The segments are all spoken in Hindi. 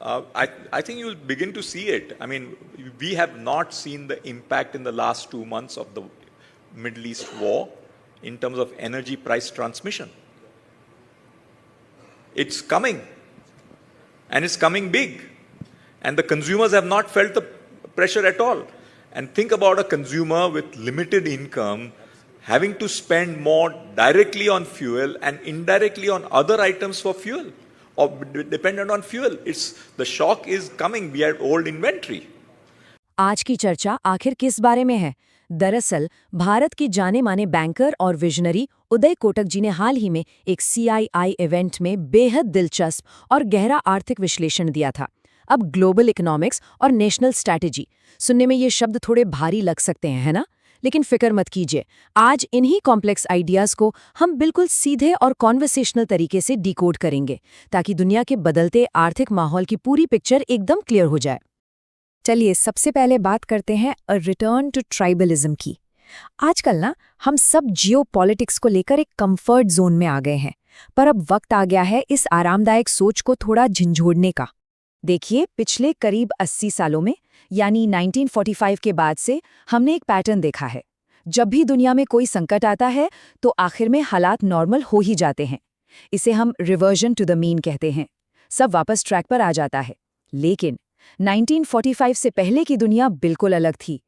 I think you'll begin to see it. I mean, we have not seen the impact in the last 2 months of the Middle East war in terms of energy price transmission. It's coming, and it's coming big, and the consumers have not felt the pressure at all. And think about a consumer with limited income having to spend more directly on fuel and indirectly on other items for fuel, or dependent on fuel. The shock is coming. We have old inventory. आज की चर्चा आखिर किस बारे में है? दरअसल भारत के जाने माने बैंकर और विजनरी उदय कोटक जी ने हाल ही में एक CII इवेंट में बेहद दिलचस्प और गहरा आर्थिक विश्लेषण दिया था। अब ग्लोबल इकोनॉमिक्स और नेशनल स्ट्रैटेजी सुनने में ये शब्द थोड़े भारी लग सकते हैं, है ना? लेकिन फिक्र मत कीजिए, आज इन्हीं कॉम्प्लेक्स आइडियाज को हम बिल्कुल सीधे और कॉन्वर्सेशनल तरीके से डिकोड करेंगे, ताकि दुनिया के बदलते आर्थिक माहौल की पूरी पिक्चर एकदम क्लियर हो जाए। चलिए सबसे पहले बात करते हैं अ रिटर्न टू ट्राइबलिज्म की। आजकल ना हम सब जियोपॉलिटिक्स को लेकर एक कंफर्ट जोन में आ गए हैं, पर अब वक्त आ गया है इस आरामदायक सोच को थोड़ा झंझोड़ने का। देखिए, पिछले करीब 80 सालों में यानी 1945 के बाद से हमने एक पैटर्न देखा है। जब भी दुनिया में कोई संकट आता है तो आखिर में हालात नॉर्मल हो ही जाते हैं। इसे हम रिवर्जन टू द मीन कहते हैं। सब वापस ट्रैक पर आ जाता है। लेकिन 1945 से पहले की दुनिया बिल्कुल अलग थी।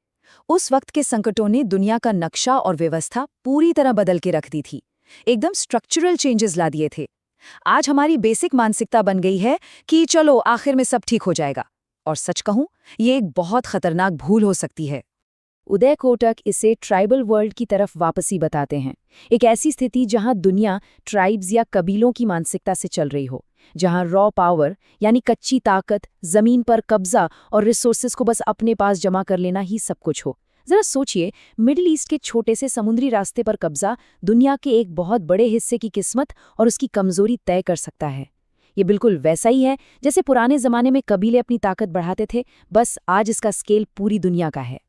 उस वक्त के संकटों ने दुनिया का नक्शा और व्यवस्था पूरी तरह बदल के रख दी थी। एकदम स्ट्रक्चरल चेंजेस ला दिए थे। आज हमारी बेसिक मानसिकता बन गई है कि चलो आखिर में सब ठीक हो जाएगा। और सच कहूं, ये एक बहुत खतरनाक भूल हो सकती है। उदय कोटक इसे ट्राइबल वर्ल्ड की तरफ वापसी बताते हैं। एक ऐसी स्थिति जहां दुनिया ट्राइब्स या कबीलों की मानसिकता से चल रही हो, जहां रॉ पावर यानी कच्ची ताकत, जमीन पर कब्जा और रिसोर्सेज को बस अपने पास जमा कर लेना ही सब कुछ हो। जरा सोचिए, मिडिल ईस्ट के छोटे से समुद्री रास्ते पर कब्जा दुनिया के एक बहुत बड़े हिस्से की किस्मत और उसकी कमजोरी तय कर सकता है। ये बिल्कुल वैसा ही है जैसे पुराने जमाने में कबीले अपनी ताकत बढ़ाते थे, बस आज इसका स्केल पूरी दुनिया का है।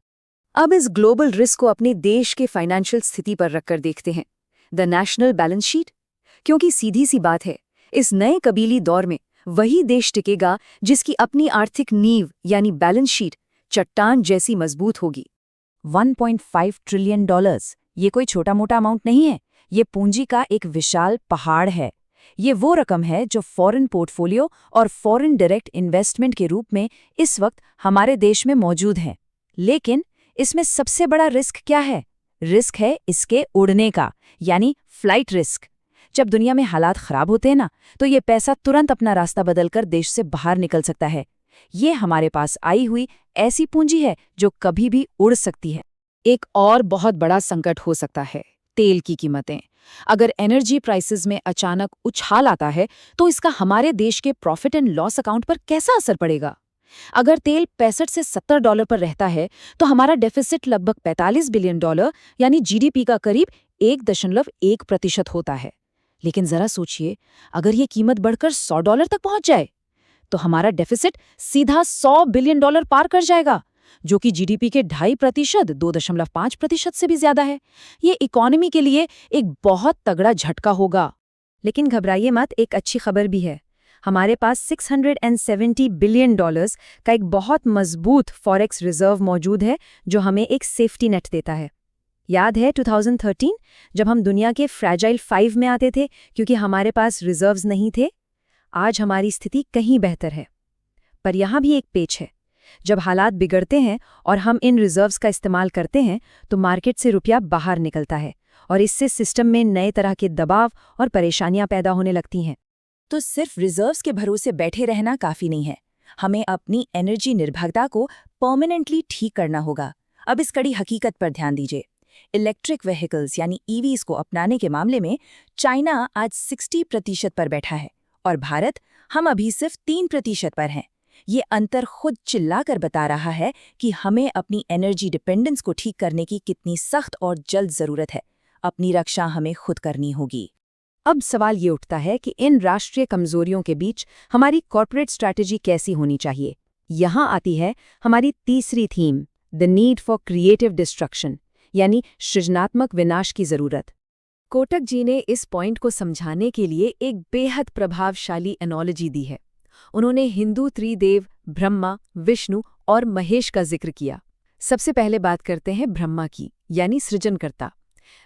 अब इस ग्लोबल रिस्क को अपने देश के फाइनेंशियल स्थिति पर रखकर देखते हैं, द नेशनल बैलेंस शीट। क्योंकि सीधी सी बात है, इस नए कबीली दौर में वही देश टिकेगा जिसकी अपनी आर्थिक नींव यानी बैलेंस शीट चट्टान जैसी मजबूत होगी। $1.5 ट्रिलियन, ये कोई छोटा मोटा अमाउंट नहीं है। ये पूंजी का एक विशाल पहाड़ है। ये वो रकम है जो फॉरेन पोर्टफोलियो और फॉरेन डायरेक्ट इन्वेस्टमेंट के रूप में इस वक्त हमारे देश में मौजूद है। लेकिन इसमें सबसे बड़ा रिस्क क्या है? रिस्क है इसके उड़ने का, यानी फ्लाइट रिस्क। जब दुनिया में हालात खराब होते हैं ना, तो ये पैसा तुरंत अपना रास्ता बदलकर देश से बाहर निकल सकता है। ये हमारे पास आई हुई ऐसी पूंजी है जो कभी भी उड़ सकती है। एक और बहुत बड़ा संकट हो सकता है तेल की कीमतें। अगर एनर्जी प्राइसेस में अचानक उछाल आता है तो इसका हमारे देश के प्रॉफिट एंड लॉस अकाउंट पर कैसा असर पड़ेगा? अगर तेल $65 से $70 पर रहता है तो हमारा डेफिसिट लगभग $45 बिलियन यानी GDP का करीब 1.1% होता है। लेकिन जरा सोचिए, अगर ये कीमत बढ़कर $100 तक पहुंच जाए तो हमारा डेफिसिट सीधा $100 बिलियन पार कर जाएगा, जो कि GDP के 2.5%, 2.5% से भी ज्यादा है। ये इकोनॉमी के लिए एक बहुत तगड़ा झटका होगा। लेकिन घबराइए मत, एक अच्छी खबर भी है। हमारे पास $670 बिलियन का एक बहुत मजबूत फॉरेक्स रिजर्व मौजूद है, जो हमें एक सेफ्टी नेट देता है। याद है 2013 जब हम दुनिया के फ्रैजाइल 5 में आते थे क्योंकि हमारे पास रिजर्व्स नहीं थे? आज हमारी स्थिति कहीं बेहतर है। पर यहाँ भी एक पेच है। जब हालात बिगड़ते हैं और हम इन रिजर्व्स का इस्तेमाल करते हैं तो मार्केट से रुपया बाहर निकलता है और इससे सिस्टम में नए तरह के दबाव और परेशानियां पैदा होने लगती हैं। तो सिर्फ रिजर्व्स के भरोसे बैठे रहना काफ़ी नहीं है। हमें अपनी एनर्जी निर्भरता को परमानेंटली ठीक करना होगा। अब इस कड़ी हकीकत पर ध्यान दीजिए। इलेक्ट्रिक व्हीकल्स यानी EVs को अपनाने के मामले में चाइना आज 60% पर बैठा है और भारत हम अभी सिर्फ 3% पर हैं। ये अंतर खुद चिल्ला कर बता रहा है कि हमें अपनी एनर्जी डिपेंडेंस को ठीक करने की कितनी सख्त और जल्द ज़रूरत है। अपनी रक्षा हमें खुद करनी होगी। अब सवाल ये उठता है कि इन राष्ट्रीय कमजोरियों के बीच हमारी कॉर्पोरेट स्ट्रैटेजी कैसी होनी चाहिए। यहाँ आती है हमारी तीसरी theme, the need for creative destruction, यानी सृजनात्मक विनाश की ज़रूरत। कोटक जी ने इस पॉइंट को समझाने के लिए एक बेहद प्रभावशाली एनोलॉजी दी है। उन्होंने हिंदू त्रिदेव ब्रह्मा, विष्णु और महेश का जिक्र किया। सबसे पहले बात करते हैं ब्रह्मा की, यानी सृजनकर्ता।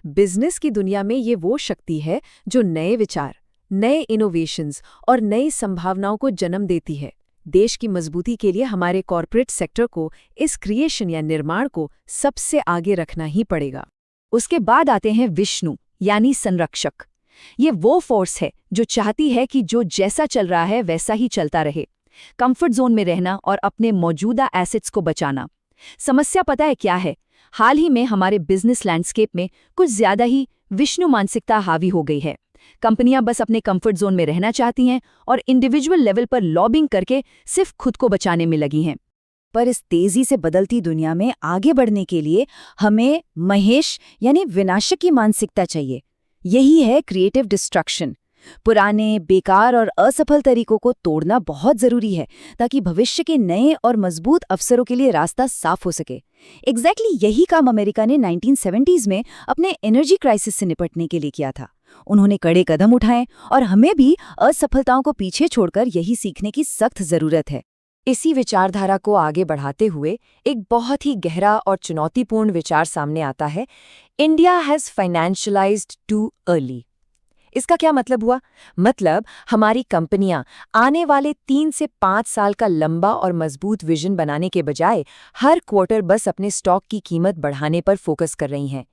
बिजनेस की दुनिया में ये वो शक्ति है जो नए विचार, नए इनोवेशंस और नई संभावनाओं को जन्म देती है। देश की मजबूती के लिए हमारे कॉर्पोरेट सेक्टर को इस क्रिएशन या निर्माण को सबसे आगे रखना ही पड़ेगा। उसके बाद आते हैं विष्णु, यानी संरक्षक। ये वो फोर्स है जो चाहती है कि जो जैसा चल रहा है वैसा ही चलता रहे। कंफर्ट जोन में रहना और अपने मौजूदा एसेट्स को बचाना। समस्या पता है क्या है? हाल ही में हमारे बिजनेस लैंडस्केप में कुछ ज्यादा ही विष्णु मानसिकता हावी हो गई है। कंपनियां बस अपने कंफर्ट जोन में रहना चाहती हैं और इंडिविजुअल लेवल पर लॉबिंग करके सिर्फ खुद को बचाने में लगी हैं। पर इस तेजी से बदलती दुनिया में आगे बढ़ने के लिए हमें महेश यानी विनाशक की मानसिकता चाहिए। यही है क्रिएटिव डिस्ट्रक्शन। पुराने, बेकार और असफल तरीकों को तोड़ना बहुत जरूरी है ताकि भविष्य के नए और मजबूत अवसरों के लिए रास्ता साफ हो सके। एग्जैक्टली यही काम अमेरिका ने 1970s में अपने एनर्जी क्राइसिस से निपटने के लिए किया था। उन्होंने कड़े कदम उठाए और हमें भी असफलताओं को पीछे छोड़कर यही सीखने की सख्त जरूरत है। इसी विचारधारा को आगे बढ़ाते हुए एक बहुत ही गहरा और चुनौतीपूर्ण विचार सामने आता है, इंडिया हैज फाइनेंशियलाइज्ड टू अर्ली। इसका क्या मतलब हुआ? मतलब हमारी कंपनियां आने वाले 3 से 5 साल का लंबा और मजबूत विजन बनाने के बजाय हर क्वार्टर बस अपने स्टॉक की कीमत बढ़ाने पर फोकस कर रही हैं।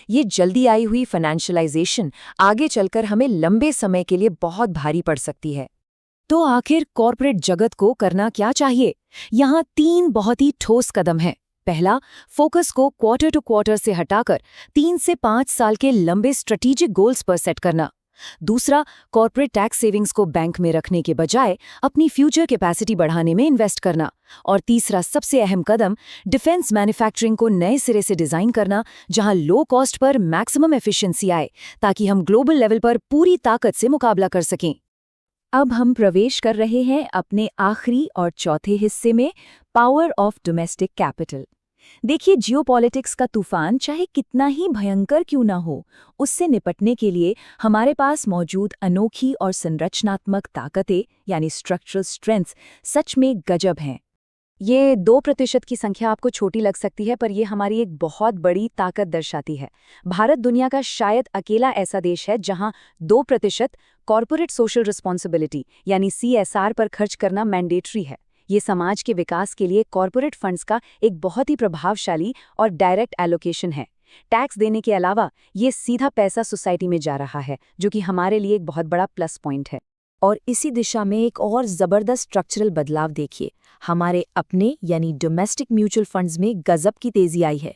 ये जल्दी आई हुई फाइनेंशियलाइजेशन आगे चलकर हमें लंबे समय के लिए बहुत भारी पड़ सकती है। तो आखिर कॉर्पोरेट जगत को करना क्या चाहिए? यहाँ 3 बहुत ही ठोस कदम हैं। पहला, फोकस को क्वार्टर टू क्वार्टर से हटाकर 3 से 5 साल के लंबे स्ट्रेटेजिक गोल्स पर सेट करना। दूसरा, कॉर्पोरेट टैक्स सेविंग्स को बैंक में रखने के बजाय अपनी फ्यूचर कैपेसिटी बढ़ाने में इन्वेस्ट करना। और तीसरा, सबसे अहम कदम, डिफेंस मैन्युफैक्चरिंग को नए सिरे से डिजाइन करना, जहां low cost per maximum efficiency आए, ताकि हम ग्लोबल लेवल पर पूरी ताकत से मुकाबला कर सकें। अब हम प्रवेश कर रहे हैं अपने आखिरी और चौथे हिस्से में, पावर ऑफ डोमेस्टिक कैपिटल। देखिए, जियोपॉलिटिक्स का तूफान चाहे कितना ही भयंकर क्यों ना हो, उससे निपटने के लिए हमारे पास मौजूद अनोखी और संरचनात्मक ताकतें यानी स्ट्रक्चरल स्ट्रेंथ्स सच में गजब हैं। ये 2% की संख्या आपको छोटी लग सकती है, पर ये हमारी एक बहुत बड़ी ताकत दर्शाती है। भारत दुनिया का शायद अकेला ऐसा देश है जहां 2% कॉर्पोरेट सोशल रिस्पॉन्सिबिलिटी यानी CSR पर खर्च करना मैंडेटरी है। ये समाज के विकास के लिए कॉर्पोरेट फंड्स का एक बहुत ही प्रभावशाली और डायरेक्ट एलोकेशन है। टैक्स देने के अलावा ये सीधा पैसा सोसाइटी में जा रहा है, जो कि हमारे लिए एक बहुत बड़ा प्लस पॉइंट है। और इसी दिशा में एक और जबरदस्त स्ट्रक्चरल बदलाव देखिए, हमारे अपने यानी डोमेस्टिक म्यूचुअल फंड्स में गजब की तेजी आई है।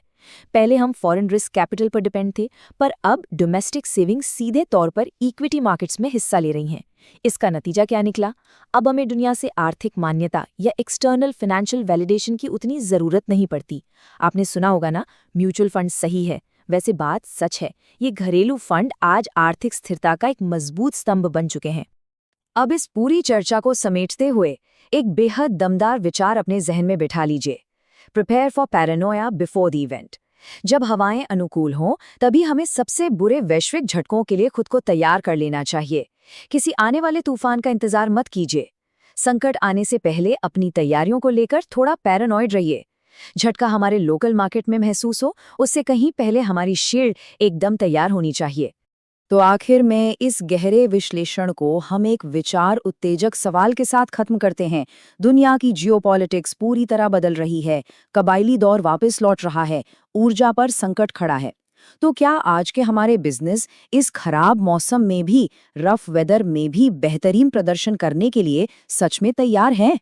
पहले हम फॉरेन रिस्क कैपिटल पर डिपेंड थे, पर अब डोमेस्टिक सेविंग्स सीधे तौर पर इक्विटी मार्केट्स में हिस्सा ले रही हैं। इसका नतीजा क्या निकला? अब हमें दुनिया से आर्थिक मान्यता या एक्सटर्नल फाइनेंशियल वैलिडेशन की उतनी जरूरत नहीं पड़ती। आपने सुना होगा ना, म्यूचुअल फंड सही है। वैसे बात सच है, ये घरेलू फंड आज आर्थिक स्थिरता का एक मजबूत स्तंभ बन चुके हैं। अब इस पूरी चर्चा को समेटते हुए एक बेहद दमदार विचार अपने जहन में बिठा लीजिए, prepare for Paranoia before the event. जब हवाएं अनुकूल हों, तभी हमें सबसे बुरे वैश्विक झटकों के लिए खुद को तैयार कर लेना चाहिए। किसी आने वाले तूफान का इंतजार मत कीजिए। संकट आने से पहले अपनी तैयारियों को लेकर थोड़ा पैरानॉइड रहिए। झटका हमारे लोकल मार्केट में महसूस हो, उससे कहीं पहले हमारी शील्ड एकदम तैयार होनी चाहिए। तो आखिर में इस गहरे विश्लेषण को हम एक विचार उत्तेजक सवाल के साथ खत्म करते हैं। दुनिया की जियोपॉलिटिक्स पूरी तरह बदल रही है, कबायली दौर वापस लौट रहा है, ऊर्जा पर संकट खड़ा है। तो क्या आज के हमारे बिजनेस इस खराब मौसम में भी, रफ वेदर में भी बेहतरीन प्रदर्शन करने के लिए सच में तैयार हैं?